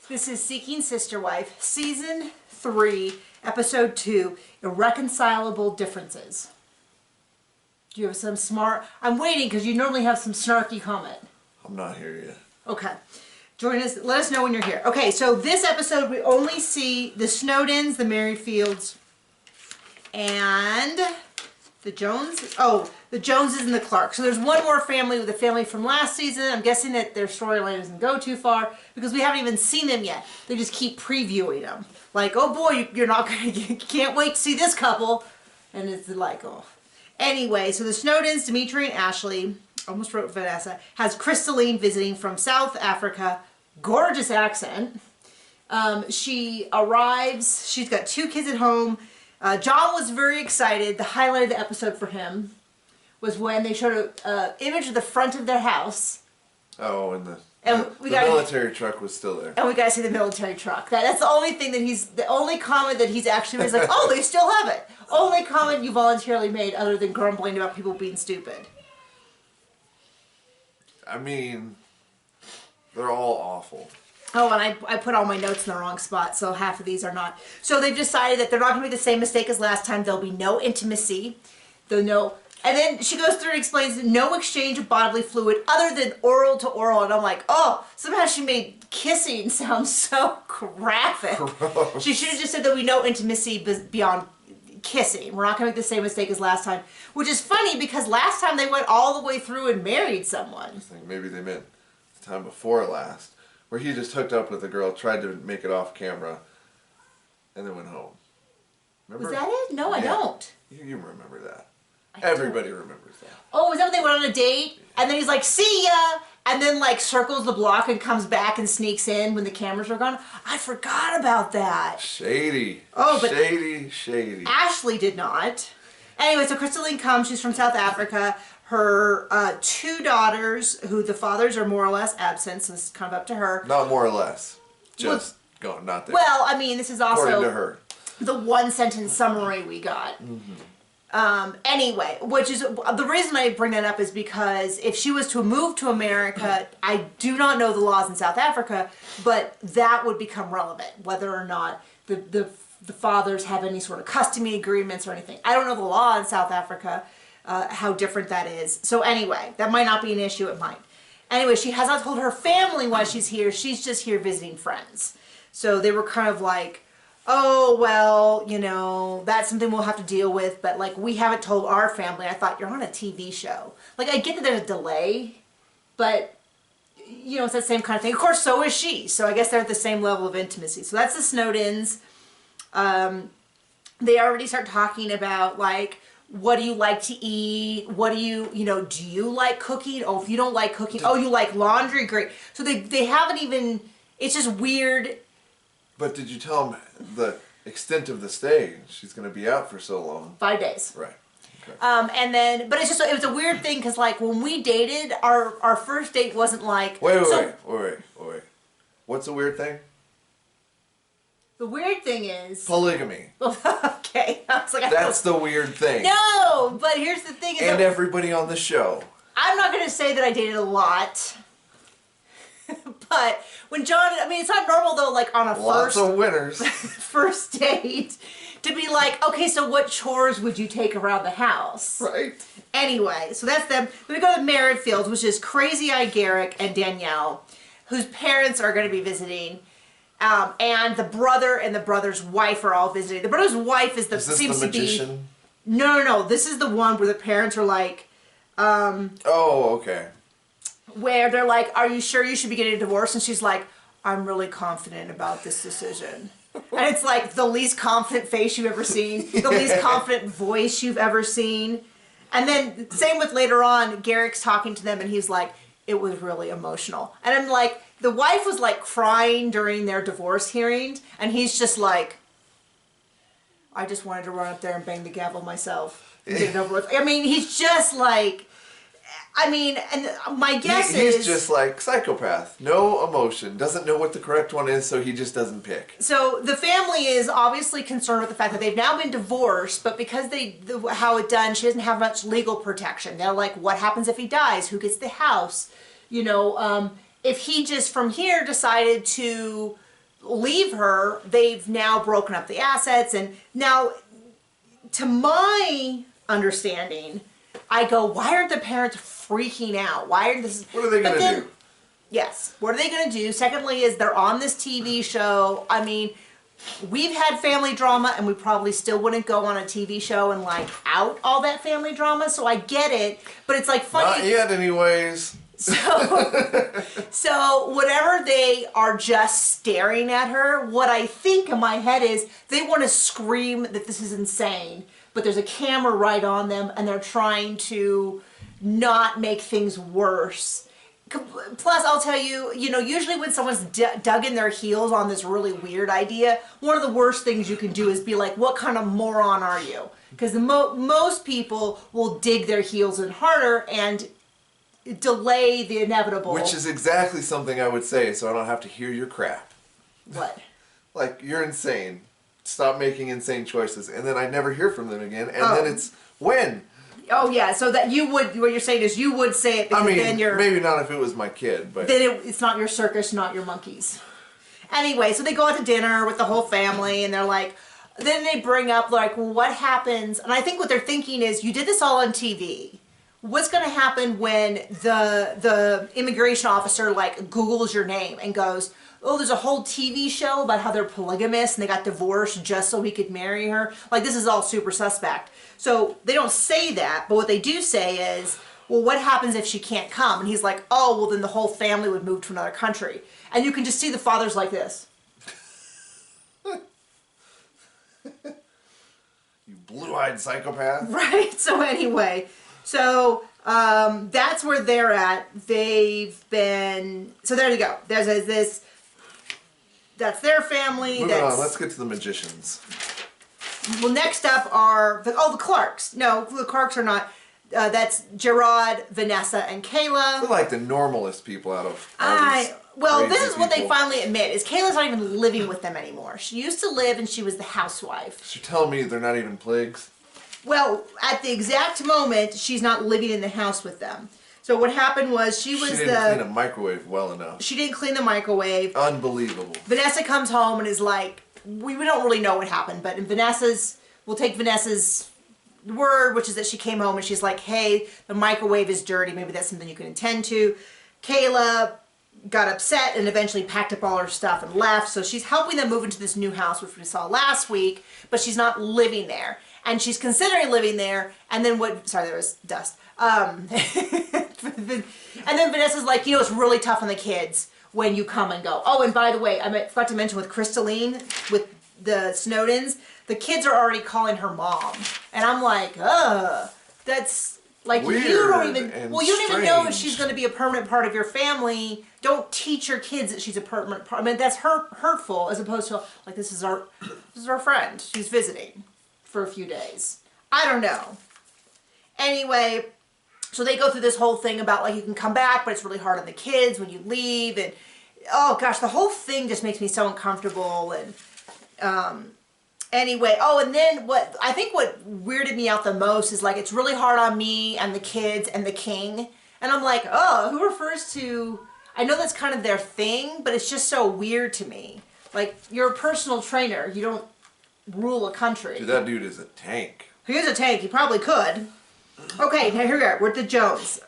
This is Seeking Sister Wife, Season 3, Episode 2, Irreconcilable Differences. Do you have some smart... I'm waiting because you normally have some snarky comment. I'm not here yet. Okay. Join us. Let us know when you're here. Okay, so this episode we only see the Snowdens, the Merrifields, and the Jones. Oh, the Joneses and the Clarks. So there's one more family with the family from last season. I'm guessing that their storyline doesn't go too far because we haven't even seen them yet. They just keep previewing them. Like, oh boy, you're not gonna, you can't wait to see this couple. And it's like, oh. Anyway, so the Snowdens, Dimitri and Ashley, almost wrote Vanessa, has Crystalline visiting from South Africa. Gorgeous accent. She arrives. She's got 2 kids at home. John was very excited. The highlight of the episode for him was when they showed an image of the front of their house. Oh, and the military truck was still there. And we got to see the military truck. That's the only thing that the only comment that he's actually made is like, oh, they still have it. Only comment you voluntarily made other than grumbling about people being stupid. I mean, they're all awful. Oh, and I put all my notes in the wrong spot, so half of these are not. So they've decided that they're not going to make the same mistake as last time. There'll be no intimacy. And then she goes through and explains no exchange of bodily fluid other than oral to oral. And I'm like, oh, somehow she made kissing sound so graphic. Gross. She should have just said there'll be no intimacy beyond kissing. We're not going to make the same mistake as last time. Which is funny because last time they went all the way through and married someone. I think maybe they meant the time before last, where he just hooked up with a girl, tried to make it off camera, and then went home. Remember? Was that it? No, I don't. You remember that. Everybody remembers that. Oh, is that when they went on a date? And then he's like, see ya! And then like circles the block and comes back and sneaks in when the cameras are gone. I forgot about that. Shady. Oh, but shady. Ashley did not. Anyway, so Crystalline comes. She's from South Africa. Her 2 daughters, who the fathers are more or less absent, so this is kind of up to her. Not more or less. Just gone, not there. Well, I mean, this is also according to her. The 1-sentence summary we got. Mm-hmm. Anyway, which is the reason I bring that up is because if she was to move to America, I do not know the laws in South Africa, but that would become relevant, whether or not the fathers have any sort of custody agreements or anything. I don't know the law in South Africa, how different that is. So anyway, that might not be an issue, it might. Anyway, she has not told her family why she's here. She's just here visiting friends. So they were kind of like, oh, well, you know, that's something we'll have to deal with, but like we haven't told our family. I thought, you're on a TV show. Like, I get that there's a delay, but you know, it's that same kind of thing. Of course, so is she. So I guess they're at the same level of intimacy. So that's the Snowdens. They already start talking about like, what do you like to eat? What do you like cooking? Oh, if you don't like cooking, oh, you like laundry? Great. So they haven't even, it's just weird. But did you tell him the extent of the stay? She's going to be out for so long. 5 days. Right. Okay. And then, but it was a weird thing because like when we dated, our first date wasn't like. Wait. What's the weird thing? The weird thing is polygamy. Okay. I was like, that's the weird thing. No, but here's the thing. And everybody on the show. I'm not going to say that I dated a lot. But when John, I mean, it's not normal though, like on a lots of winners first date to be like, okay, so what chores would you take around the house? Right. Anyway, so that's them. Then we go to Merrifields, which is Crazy Eye Garrick and Danielle, whose parents are going to be visiting. And the brother and the brother's wife are all visiting. The brother's wife is this seems the magician? To be. No. This is the one where the parents are like. Oh, okay. Where they're like, are you sure you should be getting a divorce? And she's like, I'm really confident about this decision. And it's like the least confident face you've ever seen, the least confident voice you've ever seen. And then same with later on, Garrick's talking to them and he's like, it was really emotional. And I'm like, the wife was like crying during their divorce hearing. And he's just like, I just wanted to run up there and bang the gavel myself. And get it over with. I mean, he's just like, and my guess is... He's just like psychopath. No emotion. Doesn't know what the correct one is, so he just doesn't pick. So the family is obviously concerned with the fact that they've now been divorced, but because how it's done, she doesn't have much legal protection. They're like, what happens if he dies? Who gets the house? You know, if he just from here decided to leave her, they've now broken up the assets. And now, to my understanding, I go, why aren't the parents freaking out? Why are this? What are they going to do? Yes. What are they going to do? Secondly, is they're on this TV show. I mean, we've had family drama, and we probably still wouldn't go on a TV show and like out all that family drama. So I get it, but it's like funny. Not yet, anyways. So whatever, they are just staring at her. What I think in my head is they want to scream that this is insane, but there's a camera right on them, and they're trying to not make things worse. Plus, I'll tell you, usually when someone's dug in their heels on this really weird idea, one of the worst things you can do is be like, what kind of moron are you? Because most people will dig their heels in harder and delay the inevitable. Which is exactly something I would say, so I don't have to hear your crap. What? Like, you're insane. Stop making insane choices. And then I never hear from them again. And then it's when? Oh, yeah. So that you would, what you're saying is you would say it, because then you're... maybe not if it was my kid, but... Then it's not your circus, not your monkeys. Anyway, so they go out to dinner with the whole family, and they're like... Then they bring up, like, well, what happens... And I think what they're thinking is, you did this all on TV. What's going to happen when the immigration officer, like, Googles your name and goes, oh, there's a whole TV show about how they're polygamous and they got divorced just so he could marry her? Like, this is all super suspect. So they don't say that, but what they do say is, well, what happens if she can't come? And he's like, oh, well, then the whole family would move to another country. And you can just see the father's like this. You blue-eyed psychopath. Right? So anyway... So that's where they're at. They've been... So there you go. There's this... That's their family. Moving on. Let's get to the magicians. Well, next up are... the Clarks. No, the Clarks are not. That's Gerard, Vanessa, and Kayla. They're like the normalest people out of well, this is what they finally admit, is Kayla's not even living with them anymore. She used to live, and she was the housewife. You're telling me they're not even pigs? Well, at the exact moment, she's not living in the house with them. So what happened was she didn't clean a microwave well enough. She didn't clean the microwave. Unbelievable. Vanessa comes home and is like, we don't really know what happened, but we'll take Vanessa's word, which is that she came home and she's like, hey, the microwave is dirty. Maybe that's something you can attend to. Kayla got upset and eventually packed up all her stuff and left. So she's helping them move into this new house, which we saw last week, but she's not living there. And she's considering living there, and then sorry, there was dust. And then Vanessa's like, it's really tough on the kids when you come and go. Oh, and by the way, I forgot to mention with Crystalline, with the Snowdens, the kids are already calling her mom. And I'm like, ugh, that's like, weird, you don't even know if she's going to be a permanent part of your family. Don't teach your kids that she's a permanent part. I mean, that's hurtful, as opposed to, like, this is our friend. She's visiting for a few days. I don't know. Anyway, so they go through this whole thing about, like, you can come back, but it's really hard on the kids when you leave, and oh gosh, the whole thing just makes me so uncomfortable. And anyway, oh, and then what weirded me out the most is, like, it's really hard on me and the kids and the king, and I'm like, oh, who refers to... I know that's kind of their thing, but it's just so weird to me. Like, you're a personal trainer. You don't rule a country. Dude, that dude is a tank. He is a tank. He probably could. Okay, now here we are. We're at the Jones.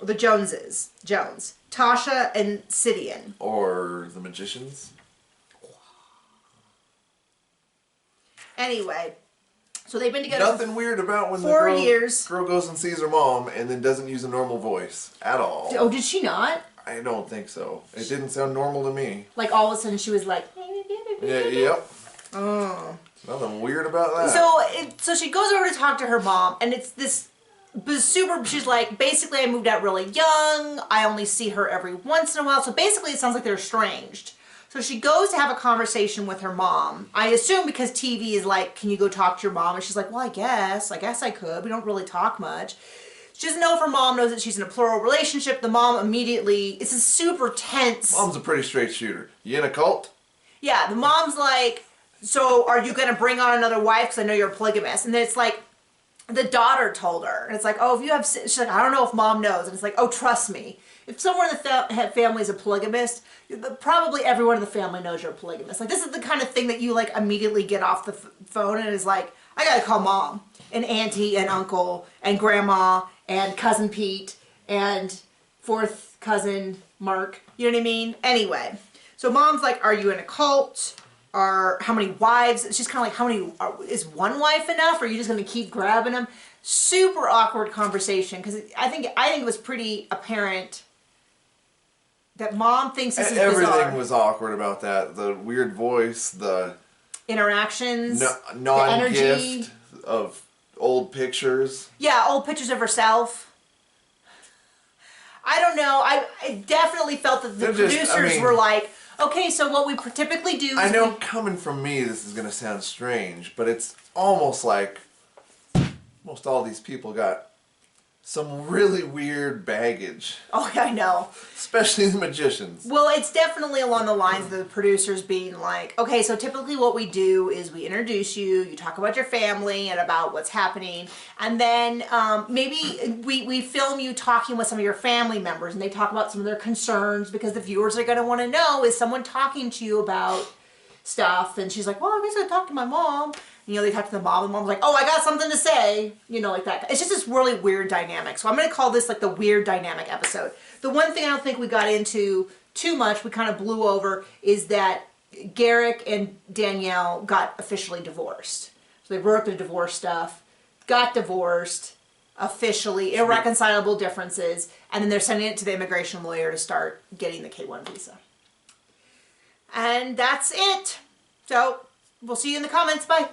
The Joneses. Jones. Tasha and Sidian. Or the magicians. Anyway, so they've been together Nothing weird about when 4 years. Girl goes and sees her mom and then doesn't use a normal voice at all. Oh, did she not? I don't think so. It didn't sound normal to me. Like, all of a sudden she was like... Yeah, yep. Oh. Nothing weird about that. So she goes over to talk to her mom, and it's this super... She's like, basically, I moved out really young. I only see her every once in a while. So basically, it sounds like they're estranged. So she goes to have a conversation with her mom. I assume because TV is like, can you go talk to your mom? And she's like, well, I guess I could. We don't really talk much. She doesn't know if her mom knows that she's in a plural relationship. The mom immediately... It's a super tense... Mom's a pretty straight shooter. You in a cult? Yeah, the mom's like... So, are you going to bring on another wife? Because I know you're a polygamist. And then it's like, the daughter told her. And it's like, oh, if you have... She's like, I don't know if mom knows. And it's like, oh, trust me. if someone in the family is a polygamist, probably everyone in the family knows you're a polygamist. Like, this is the kind of thing that you like immediately get off the phone and is like, I gotta call mom and auntie and uncle and grandma and cousin Pete and fourth cousin Mark. You know what I mean? Anyway, so mom's like, are you in a cult? Or how many wives? She's kind of like, how many, is one wife enough? Or are you just gonna keep grabbing them? Super awkward conversation, because I think it was pretty apparent that mom thinks this is Everything bizarre. was awkward about that. The weird voice, the Interactions, non-gift of old pictures. Yeah, old pictures of herself. I don't know. I definitely felt that the producers were like, okay, so what we typically do is I know coming from me this is going to sound strange, but it's almost like most all these people got some really weird baggage. Oh, yeah, I know. Especially the magicians. Well, it's definitely along the lines of the producers being like, okay, so typically what we do is we introduce you, you talk about your family and about what's happening, and then maybe we film you talking with some of your family members, and they talk about some of their concerns, because the viewers are going to want to know, is someone talking to you about stuff? And she's like, well, I guess I talked to my mom. You know, they talk to the mom, and mom's like, oh, I got something to say. You know, like that. It's just this really weird dynamic. So I'm going to call this like the weird dynamic episode. The one thing I don't think we got into too much, we kind of blew over, is that Garrick and Danielle got officially divorced. So they wrote up their divorce stuff, got divorced, officially, irreconcilable differences, and then they're sending it to the immigration lawyer to start getting the K-1 visa. And that's it. So we'll see you in the comments. Bye.